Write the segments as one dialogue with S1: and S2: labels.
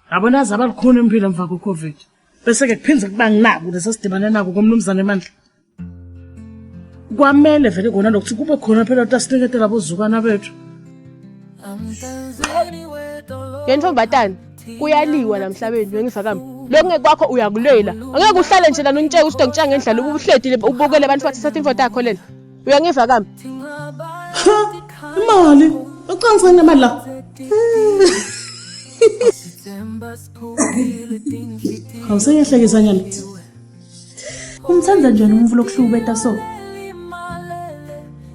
S1: Abona zabalikhona impilo emva kweCovid. Bese ke kuphinze kuba nginaku lesidibane nako komnumzane eMandla. Kwamele vele kona lokuthi kube khona phela uTasinekete labozukana bethu.
S2: Yentombatana kuyaliwa la emhlabeni ngengisa kambi. Lokho kwakho uyakulela. Angeke uhlale nje la nontsheke usithi ngitshanga ngendlela ubuhledile ubukele abantu bathi sathi imfoto yakho lena. Uyangiva kambi?
S1: Imali ucanisene imali la. Awuseyehlekisa nyana.
S3: Umthandla njani umvulo okuhlubeta so?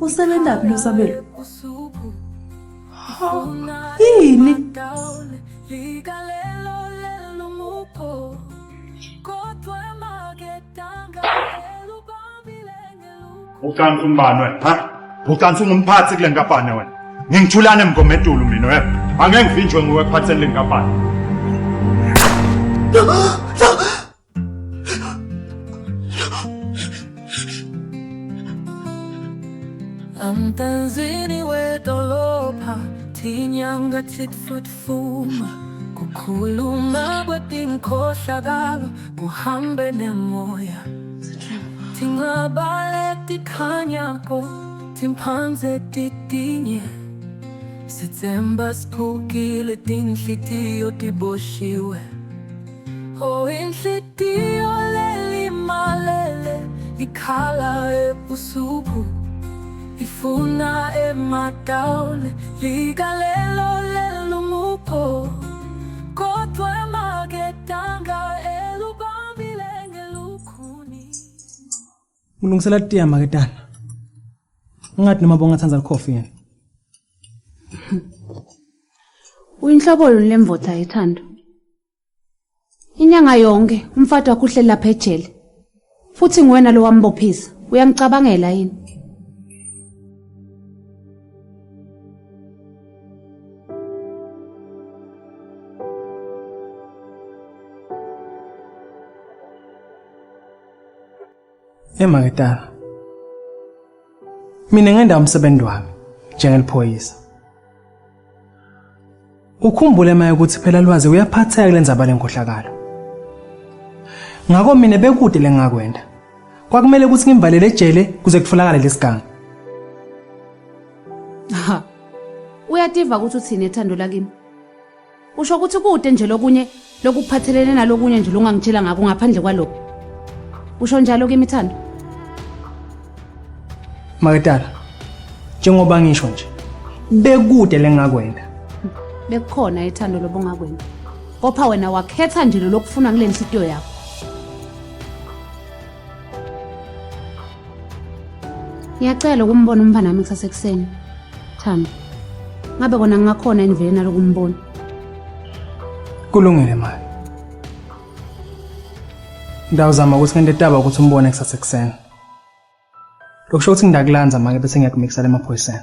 S3: Usebenza phi lo Sabelo? Yini?
S4: Ucansi umbani wena, ha? Ucansi ungumphathi kule nkampani wena. Ngingithulane emgomedulu mina wena. Angeke ngivinjwe nguwe ekuphatheni le nkampani.
S5: Amtanzini wedolopha thinyanga thitfutfuma kukhuluma kwetinkhohlakalo kuhambe nemoya tingabale tikhanyako timphanze titinye Sitsemba sikhukile tinhlitiyo tiboshiwe Oh inhlitiyo lelimalele ikhala ebusuku Ifuna ematawule ligalelo lelumupo kodwa emagetanga elubambile ngelukhuni
S6: Ulungisela tiya maketana. Ungathi noma bongathanza icoffee yena.
S3: Uyinhlobolo lemvotha ethando. Inyanga yonke umfati wakho uhlela lapha ejele. Futhi ngwena lo wambophisa. Uyangicabangela yini?
S6: Emaketana. Mina ngenda umsebenzi wami njengeliphoyisa. Ukhumbule maye ukuthi phela lwazi uyaphatheka kulenza balenkohlakalo. Ngakho mina bekude lengakwenda. Kwakumele ukuthi ngimvalele ejele kuze kutfolakale lesiganga.
S3: Ha. Uyativa ukuthi uthini ethando lakimi. Usho ukuthi kude nje lokunye lokuphathelene nalokunye nje longangitshela ngako ngaphandle kwalokho. Usho njalo kimi ithando.
S6: Maketala. Njengoba ngisho nje. Bekude lengakwenda.
S3: Bekukhona ethando lobongakwenda. Kopha wena wakhetha nje lokufuna kule nhliziyo yakho. Ngiyacela ukumbona umfana wami kusasekuseni. Thando. Ngabe kona ngingakhona endivele nalokumbona.
S6: Kulungile mali. Ndawuzama ukuthi ngente taba ukuthi umbone kusasekuseni. Lokusho ukuthi ngidakulanza make bese ngiyakumikisa lemaphoyiseni.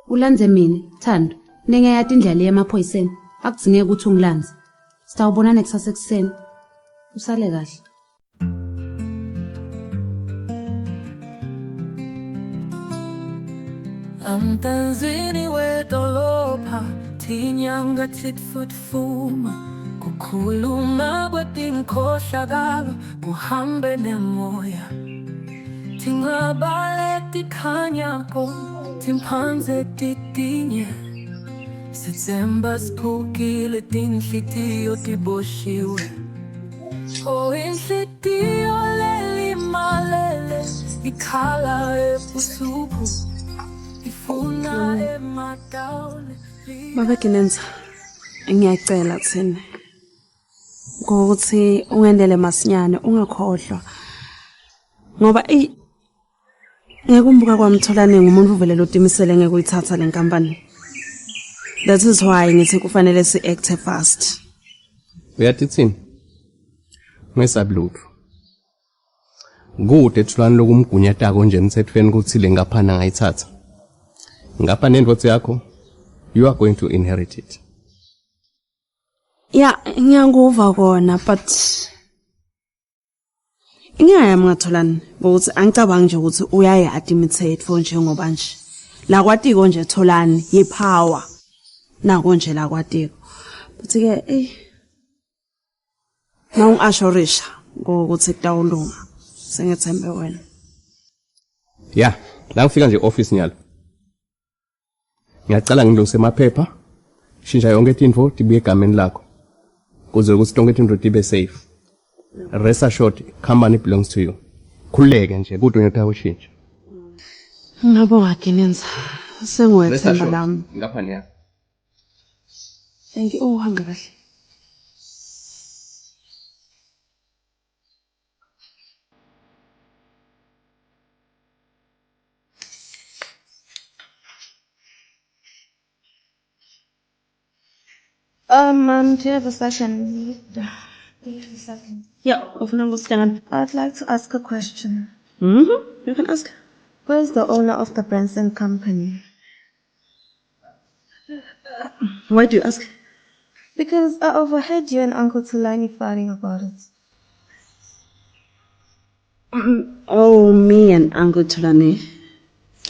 S3: Ulanze mina, Thando. Ningeyati indlela yemaphoyiseni. Akudzinge ukuthi ungilanze. Sitawubonana kusasekuseni. Usale kahle.
S5: Amtanzini wedolopha thinyanga thitfutfuma kukhuluma kwetinkhohlakalo kuhambe nemoya tingabale tikhanyako timphanze titinye Sitsemba sikhukile tinhlitiyo tiboshiwe Oh inhlitiyo lelimalele ikhala ebusuku ifuna ematawule
S7: Baba Kinenza ngiyacela kuthini ukuthi ungendele masinyane ungakhohlwa ngoba ngiyakumbuka kwamtholane ngumuntu uvele lotimisele ngeke uyithatha le nkampani That is why ngithi kufanele si act fast
S8: Uyathi thini Ngesabulutho Kude ethulani lokumgunyata konje emthethweni ukuthi le ngaphana ngayithatha Ngapha nendvodza yakho you are going to inherit it
S7: Yeah ngiyanguva kona but ngiyaya ngatholani ukuthi angicabanga nje ukuthi uyayadi imithetho njengoba nje la kwatiko nje tholani yepower nako nje la kwatiko Buti-ke nawungi-assurisha ngokuthi kutawulunga sengethembe wena.
S8: Ya, la ngifika nje office nyalo. Ngiyacala ngilungise amaphepha, shintsha yonke info tibuye egameni lakho. Kuze ukuthi tonke into tibe safe. Rest assured, company belongs to you. Khuleke nje kodwa ngiyataka ushintsha.
S7: Ngabonga Kinenza. Sengwethemba lami.
S8: Ngapha niya.
S7: Thank you. Oh, hamba kahle.
S9: Do you have a session?
S7: Yeah, ufuna ukusihlangana.
S9: I'd like to ask a question.
S7: You can ask.
S9: Who is the owner of the Branson company?
S7: Why do you ask?
S9: Because I overheard you and Uncle Tulani fighting about it.
S7: Oh, me and Uncle Tulani.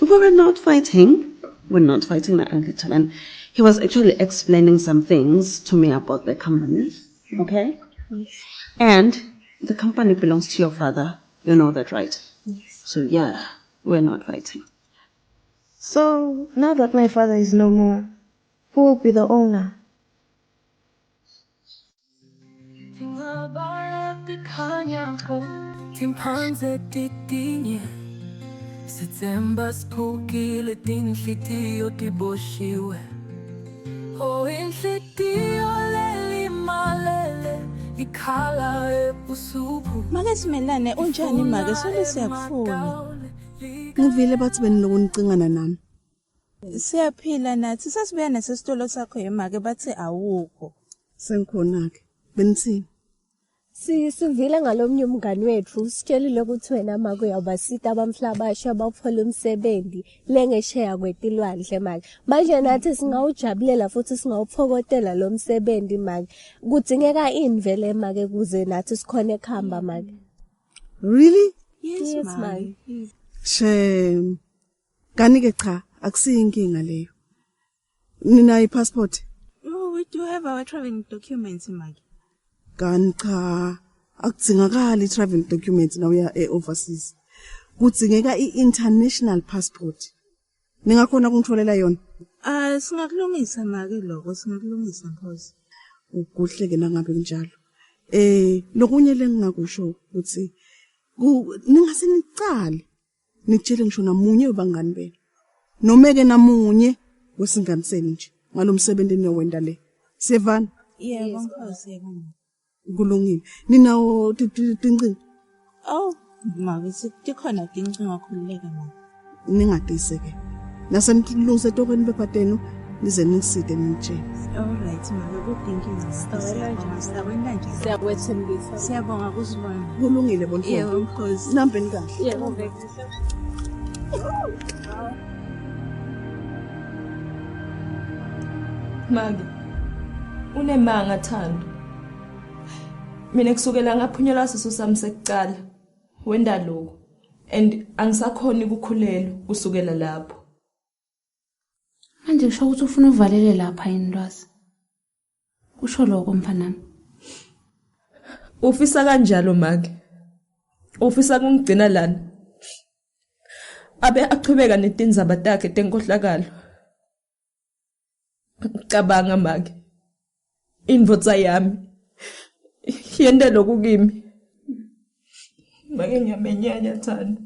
S7: We were not fighting. We're not fighting like Uncle Tulani. He was actually explaining some things to me about the company. Okay?
S9: Yes.
S7: And the company belongs to your father. You know that, right?
S9: Yes.
S7: So yeah, we're not fighting.
S9: So now that my father is no more, who will be the owner?
S5: September siphukile tinhlitiyo tiboshiwe. Oh inhlitiyo leli malele ikhala ebusuku.
S10: Make simelane unjani make solo siyakufuna.
S7: Ngivile bathi benilokunicingana nami.
S10: Siyaphila nathi sasibuya nesesitolo sakho emake bathi awukho.
S7: Sengikhona ke. Benithini?
S2: Sivile ngalomnye umngani wethu sitshelile ukuthi wena make uyabasita abamhlaba basha abaphola umsebenzi lengesheya kwetilwandle make. Manje nathi singawujabulela futhi singawuphokotela lo msebenzi make. Kudingeka invele make kuze nathi sikhona ekhamba make.
S7: Really?
S10: Yes
S2: make.
S7: Shem. Kanike cha, akusiyinkinga leyo. Nina i-passport?
S10: Oh, we do have our traveling documents make.
S7: Kanti cha, akudzingakali i-travel documents na uya overseas. Kudzingeka i-international passport. Ningakhona ukungitholela yona?
S10: Singakulungisa make lokho, singakulungisa mphose.
S7: Ukuhle ke nangabe njalo. Lokunye lengingakusho ukuthi ningase nicale. Nitshele ngisho namunye webangani benu. Noma ke namunye wesinganiseni nje ngalomsebenzi eniyowenda le. Sevana?
S10: Yebo mphose yebo.
S7: Kulungile. Ninawo tincinci?
S10: Oh, make sikhona tincinci ngakhululeka mama.
S7: Ningadiseke. Nasenilungise tokweni bephatenu nize niside nitshele.
S10: All right mama, good thinking. Siyabonga nje.
S2: Siyakwethembisa.
S10: Siyabonga kusibona.
S7: Kulungile bonke.
S10: Yebo mphose.
S7: Nambeni kahle.
S2: Yebo.
S11: Magi, unemanga Thando. Mina kusukela ngaphunyelwa sisu sami sekucala, wenda lokho. And angisakhona ukukhulelwa kusukela lapho.
S3: Manje kusho ukuthi ufuna uvalele lapha yini Lwazi? Kusho lokho mfanami.
S11: Ufisa kanjalo Magi. Ufisa kungigcina lana. Abe aqhubeka netindzaba takhe tenkohlakalo. Cabanga Magi. Indvodza yami yende lokhu kimi. Make ngiyamenyanya Thando.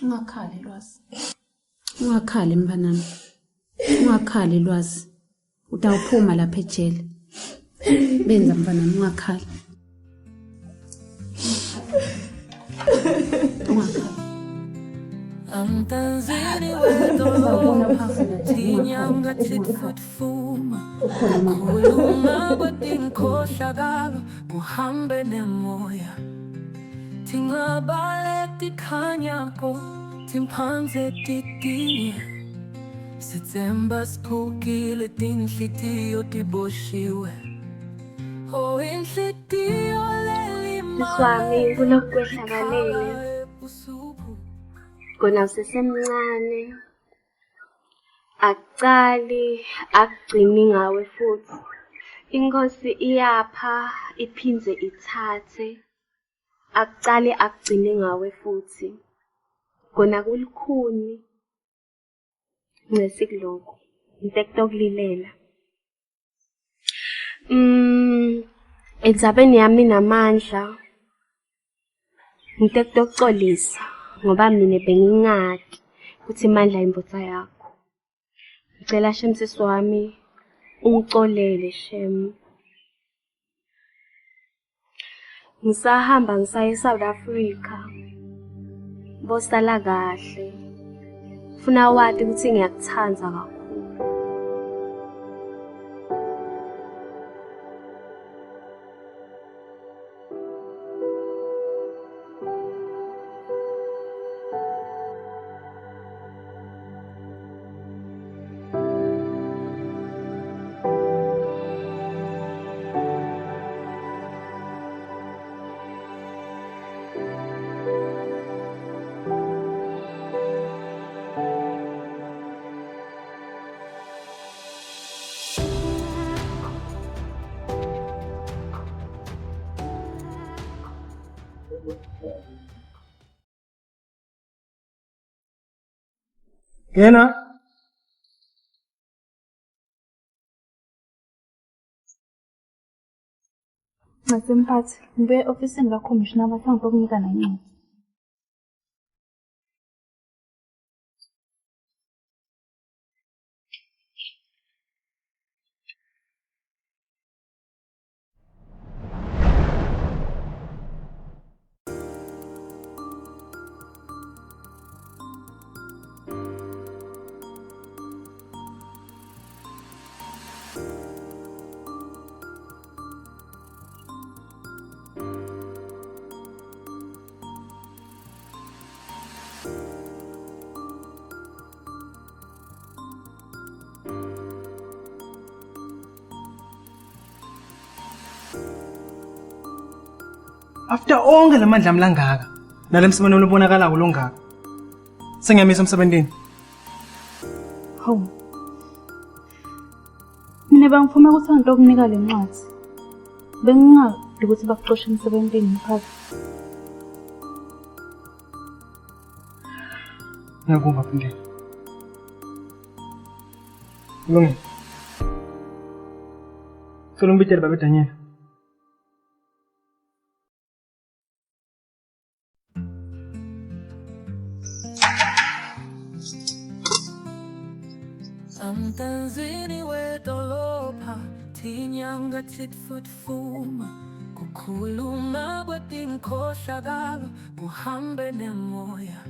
S3: Ungakhali Lwazi. Ungakhali mfanami. Ungakhali Lwazi. Utawuphuma lapha ejele. Benza mfanami ungakhali. Ungakhali.
S5: Amtanzini wedo tinyanga titfutfuma kuluma kwetinkhohlakalo kuhambe nemoya tingabale tikhanyako timphanze titinye September siphukile tinhlitiyo tiboshiwe oh inhlitiyo leli
S12: Swami kulokwehlakalele Kona usesemncane Akucali akugcini ngawe futhi. Inkosi iyapha iphindze ithathe. Akucali akugcini ngawe futhi. Kona kulikhuni. Nesikuloko. Intekto kulilela. Endzabeni yami namandla. Intekto kucolisa ngoba mina bengingaki ukuthi imandla imbotsa yakho. Ngicela Shem sisi wami ungicolele Shem. Ngisahamba ngisaya eSouth Africa. Bosala kahle. Funa wathi ukuthi ngiyakuthanza kakhulu.
S6: Ngena.
S13: Ngasemphathi, ngibuye ofisini kakhomishina abathangi bokunika nencwadi.
S6: After onke lamandla amlangaka nalemsimane olubonakala kulongaka. Sengiyamisa emsebentini.
S13: Hawu. Mina bangifuna ukuthi anto okunika le ncwadi. Bengingadi ukuthi bakuxoshe emsebentini mphathi.
S6: Ngiyakuzwa Phindile. Kulungile. Solo ngibitele baba Daniel.
S5: Amtanzini wedolopha thinyanga titfutfuma kukhuluma kwetinkohlakalo kuhambe nemoya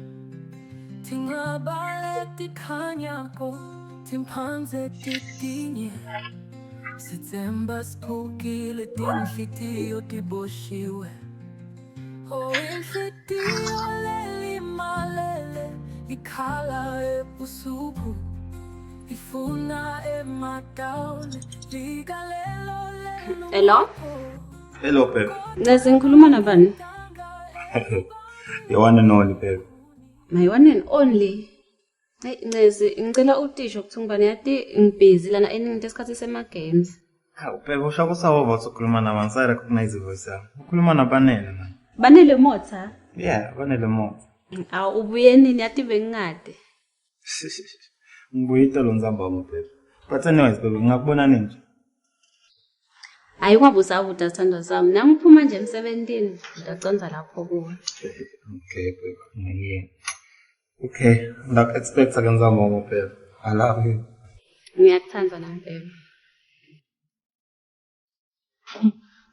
S5: tingabale tikhanyako timphanze titinye September siphukile tinhlitiyo tiboshiwe inhlitiyo lelimalele ikhala ebusuku ifuna emadawle ligalelo lelo.
S3: Hello?
S14: Hello babe.
S3: Ngize ngikhuluma nabani?
S14: You wanna know only babe.
S3: My one and only. Hey Ngize ngicela utisho ukuthi ngibani yati ngibusy lana eningi esikhathi sema games.
S14: Hawu babe usha kusawova ukukhuluma nabantu sai recognize voice yakho. Ukhuluma nabanele man.
S3: Banele motha?
S14: Yeah, banele motha.
S3: Awu ubuye nini yati bengingade.
S14: Ngibuyita lo nzamba wami babe. But anyways babe ngakubona nini?
S3: Hayi kwabuza ubuda sithando sami. Nami uphuma nje emsebentini ngidaconza lapho kuwe.
S14: Okay babe. Yeah. Okay, like expect akenza mama babe. I love you.
S3: Ngiyakuthanda nami babe.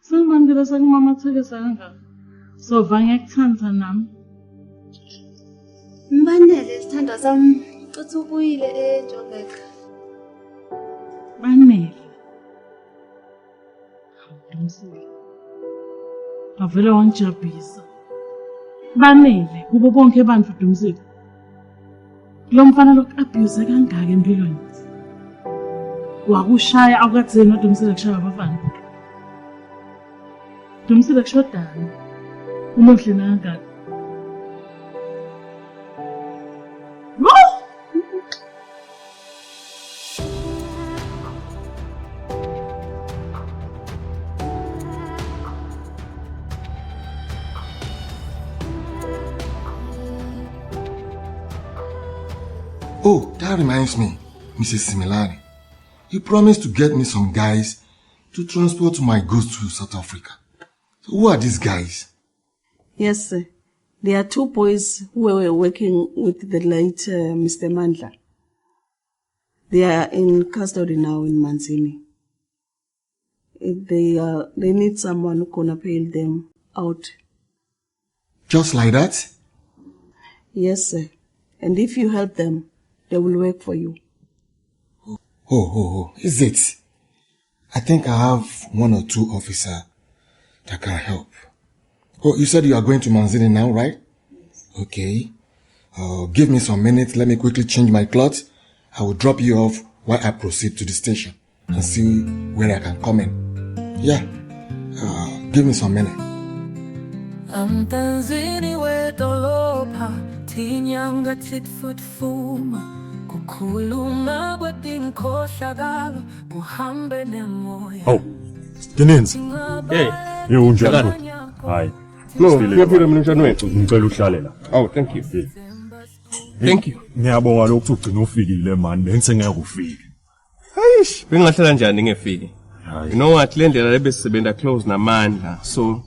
S1: Sengibandile sekumamathekisa kangaka. So vangiyakuthanda nami.
S3: Mbanele sithando sami. Uthi ubuyile eJoburg.
S1: Banele. Awudumsile. Avele wangijabulisa. Banele kubo bonke abantu Dumsile. Lo mfana lo abuse kangaka empilweni. Wakushaya akukatheni uDumsile kushaya abafana. Dumsile kushodana. Unohle kangaka.
S15: Oh, that reminds me, Mrs. Similani. You promised to get me some guys to transport my goods to South Africa. So who are these guys?
S7: Yes, sir. There are 2 boys who were working with the late Mr. Mandla. They are in custody now in Manzini. They need someone who can bail them out.
S15: Just like that?
S7: Yes, sir. And if you help them, they will work for you.
S15: Oh, is it? I think I have 1 or 2 officers that can help. Oh, you said you are going to Manzini now, right? Okay. Give me some minutes. Let me quickly change my clothes. I will drop you off while I proceed to the station and see where I can come in. Yeah. Give me some minutes.
S5: Amtanzini wedolopha thinyanga titfutfuma kukhuluma kwetinkhohlakalo kuhambe nemoya.
S4: Oh, Dinenzi.
S8: Hey.
S4: Unjani? Hayi.
S8: No, ngiyaphi mnumzane wethu?
S4: Ngicela uhlale la.
S8: Oh, thank you. Thank you.
S4: Ngiyabonga lokhu ugcina ufikile man, bengise ukufika.
S8: Hayish, bengahlala njani ngefiki? You know what, le ndlela lebesebenza close naMandla. So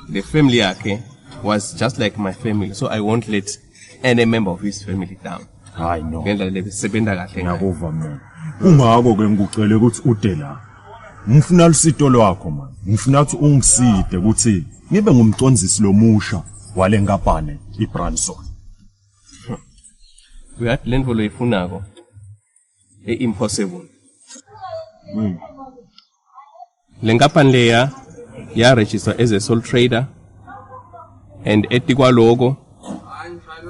S8: the family yakhe was just like my family. So I won't let any member of his family down.
S4: Hayi no.
S8: Ngendlela lebesebenza kahle.
S4: Ngiyakuzwa mina. Ungako ke ngikucela ukuthi ude la. Ngifuna lusito lwakho man. Ngifuna ukuthi ungiside ukuthi ngibe ngumcondzisi lomusha wale nkampani iBranson.
S8: Uyathi le nto loyifunako impossible. Le nkampani leya ya register as a sole trader and etikwaloko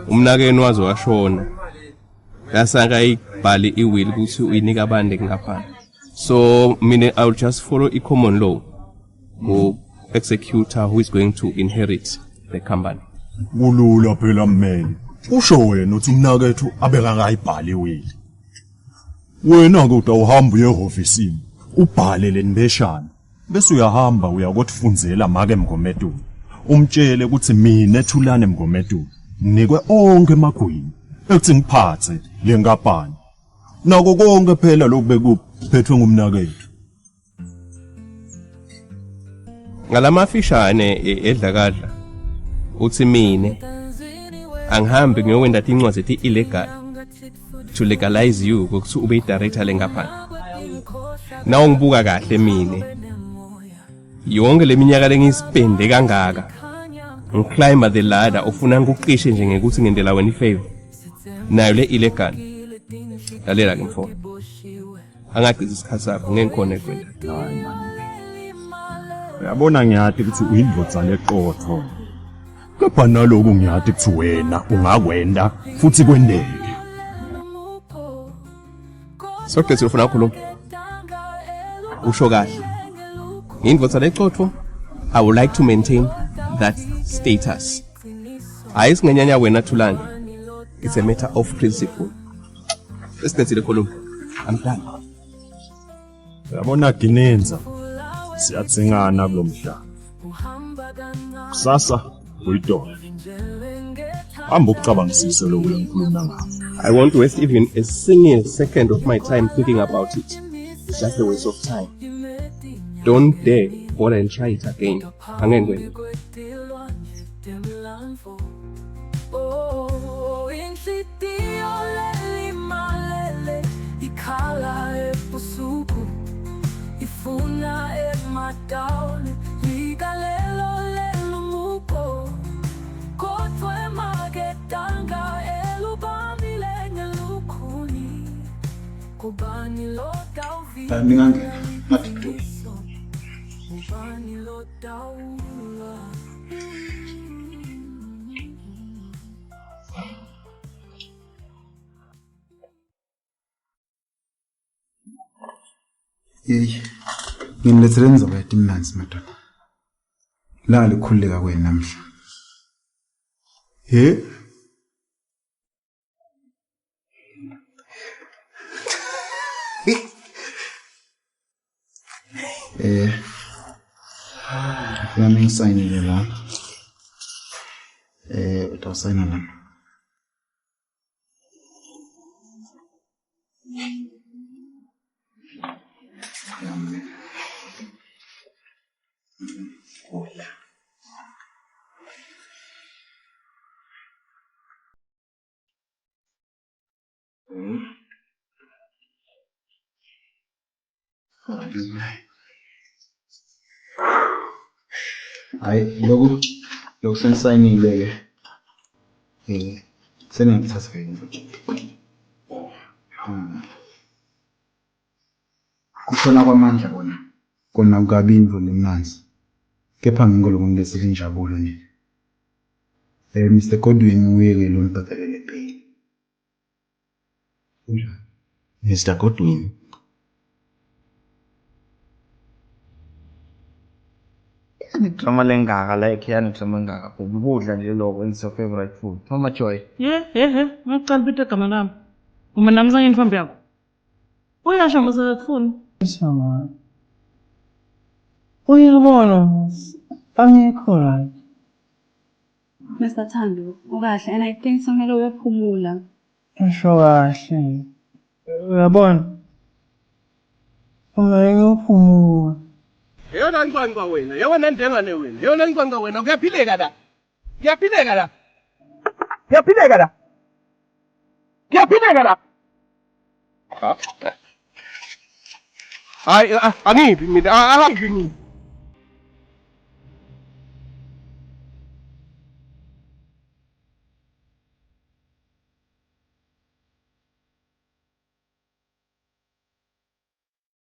S8: umnakeni wazo washona. Yasanga ibhali iwill ukuthi uyinika abande ngaphana. So mina I will just follow a common law who executor who is going to inherit the company.
S4: Kulula phela mmeli. Usho wena uthi umnakethu abeka ngayibhali iwill. Wena kodwa uhamba uye ehofisini ubhale lenibeshana bese uyahamba uyakokufundzela make Mngomedulu. Umtshele ukuthi mina ethulane Mngomedulu nikwe onke emagwini ekuthi ngiphathe le nkampani. Nako konke phela lokubekuphethwe ngumnakethu.
S8: Ngalamafishane edlakadla uthi mina angihambi ngiyokwenza incwadi ethi illegal to legalize you ukuthi ube director lenkampani. Nawo ngibuka kahle mina yonke leminyaka lengispende kangaka ngiclimba the ladder ofuna ngikuqishe nje ngekuthi ngendela wena ifavor nayo le illegal lalela ke mfo angaqiza isikhathi sakho ngengikhona kwenda.
S4: Uyabona ngiyathi ukuthi uyindvodza leqotho. Kepha naloku ngiyathi ukuthi wena ungakwenda futhi kwendeke.
S8: Sokuthi ufuna ukukhuluma. Usho kahle. Ngindvodza leqotho. I would like to maintain that status. Ayisingenyanya wena Thulani. It's a matter of principle. Let's khuluma. I'm done.
S4: Uyabona Ginenza. Siyatsingana kulomhlaba. Kusasa uyidolo. Hamba ucabangisise lokho engikhuluma ngakho.
S8: I won't waste even a single second of my time thinking about it. It's just a waste of time. Don't dare bother and try it again. Angengwe.
S5: Oh, inhlitiyo lelimalele ikhala ebusuku ifuna emadawuni ligalelo lelumuko kodwa emaketanga elubamile ngelukhuni kubani lodawuvila
S16: ningangena ngadidu
S5: kubani lodawula.
S16: Yeyi, ngimlethele indaba yatimnanzi madonna. La likhuleka kwena namhla. He? Ngifuna ngisayinile la. Utawusayina lana. Hola. Hayi lokhu senisayinile ke. Seningithatha yini? Kushona kwamandla kona kukabi indlu lemnanzi. Kepha ngingolokunikezela injabulo nje. Mr. Godwin uyeke lo ntathelele pain.
S17: Mr. Godwin.
S14: Drama lengaka like yani drama lengaka. Ukudla nje lokho is your favorite food. Mama Joy.
S1: Ngicela bitte igama lami. Uma namhlanje intombi yakho. Uyasho ngizakufuna.
S6: Sama. Uyabona angikho right.
S13: Mr. Thando, ukahle and I think somele uyaphumula.
S6: Usho kahle. Uyabona? Uyaphumula.
S8: Yona ngicanga wena, yona ndengane wena. Yona ngicanga wena, kuyaphileka la. Kuyaphileka la. Kuyaphileka la. Kuyaphileka la. Hayi, angibi mina, angibi.